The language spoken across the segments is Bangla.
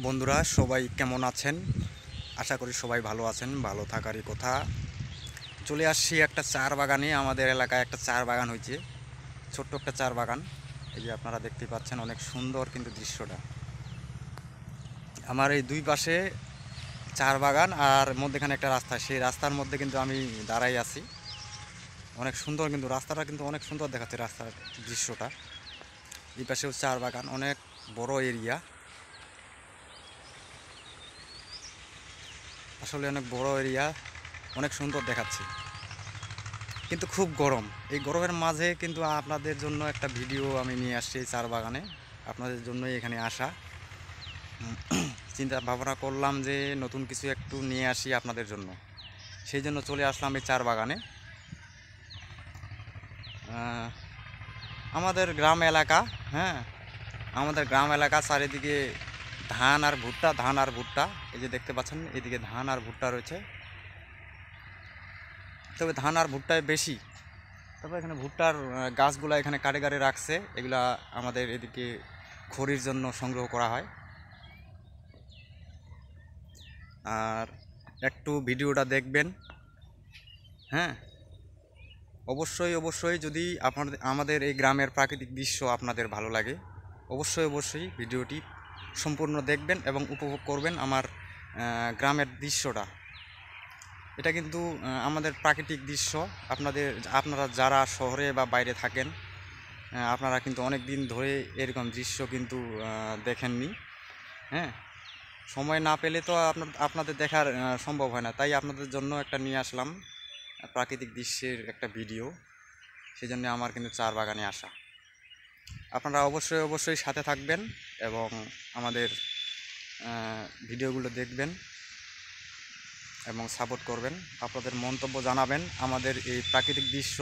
বন্ধুরা সবাই কেমন আছেন? আশা করি সবাই ভালো আছেন। ভালো থাকারই কথা। চলে আসছি একটা চার বাগানে। আমাদের এলাকায় একটা চার বাগান হয়েছে, ছোট্ট একটা চার বাগান। এই যে আপনারা দেখতে পাচ্ছেন, অনেক সুন্দর কিন্তু দৃশ্যটা। আমার এই দুই পাশে চার বাগান আর মধ্যেখানে একটা রাস্তা, সেই রাস্তার মধ্যে কিন্তু আমি দাঁড়াই আছি। অনেক সুন্দর, কিন্তু রাস্তাটা কিন্তু অনেক সুন্দর দেখাচ্ছে, রাস্তার দৃশ্যটা। এই পাশেও চার বাগান, অনেক বড় এরিয়া, আসলে অনেক বড় এরিয়া, অনেক সুন্দর দেখাচ্ছে। কিন্তু খুব গরম। এই গরমের মাঝে কিন্তু আপনাদের জন্য একটা ভিডিও আমি নিয়ে আসছি এই চার বাগানে। আপনাদের জন্যই এখানে আসা। চিন্তা ভাবনা করলাম যে নতুন কিছু একটু নিয়ে আসি আপনাদের জন্য, সেই জন্য চলে আসলাম এই চার বাগানে। আমাদের গ্রাম এলাকা, হ্যাঁ, আমাদের গ্রাম এলাকা চারিদিকে ধান আর ভুট্টা, ধান আর ভুট্টা। এই যে দেখতে পাচ্ছেন, এদিকে ধান আর ভুট্টা রয়েছে, তবে ধান আর ভুট্টায় বেশি। তবে এখানে ভুট্টার গাছগুলা এখানে কাটে কাটে রাখছে, এগুলা আমাদের এদিকে খড়ির জন্য সংগ্রহ করা হয়। আর একটু ভিডিওটা দেখবেন, হ্যাঁ। অবশ্যই অবশ্যই যদি আমাদের এই গ্রামের প্রাকৃতিক দৃশ্য আপনাদের ভালো লাগে, অবশ্যই অবশ্যই ভিডিওটি সম্পূর্ণ দেখবেন এবং উপভোগ করবেন আমার গ্রামের দৃশ্যটা। এটা কিন্তু আমাদের প্রাকৃতিক দৃশ্য। আপনারা যারা শহরে বা বাইরে থাকেন, আপনারা কিন্তু অনেক দিন ধরে এরকম দৃশ্য কিন্তু দেখেননি, হ্যাঁ। সময় না পেলে তো আপনাদের দেখার সম্ভব হয় না, তাই আপনাদের জন্য একটা নিয়ে আসলাম প্রাকৃতিক দৃশ্যের একটা ভিডিও। সেই জন্য আমার কিন্তু চার বাগানে আসা। আপনারা অবশ্যই অবশ্যই সাথে থাকবেন এবং আমাদের ভিডিওগুলো দেখবেন এবং সাপোর্ট করবেন। আপনাদের মন্তব্য জানাবেন আমাদের এই প্রাকৃতিক দৃশ্য,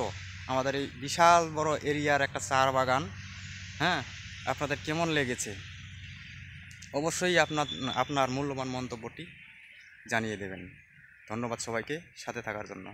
আমাদের এই বিশাল বড় এরিয়ার একটা চার বাগান, হ্যাঁ, আপনাদের কেমন লেগেছে। অবশ্যই আপনার মূল্যবান মন্তব্যটি জানিয়ে দেবেন। ধন্যবাদ সবাইকে সাথে থাকার জন্য।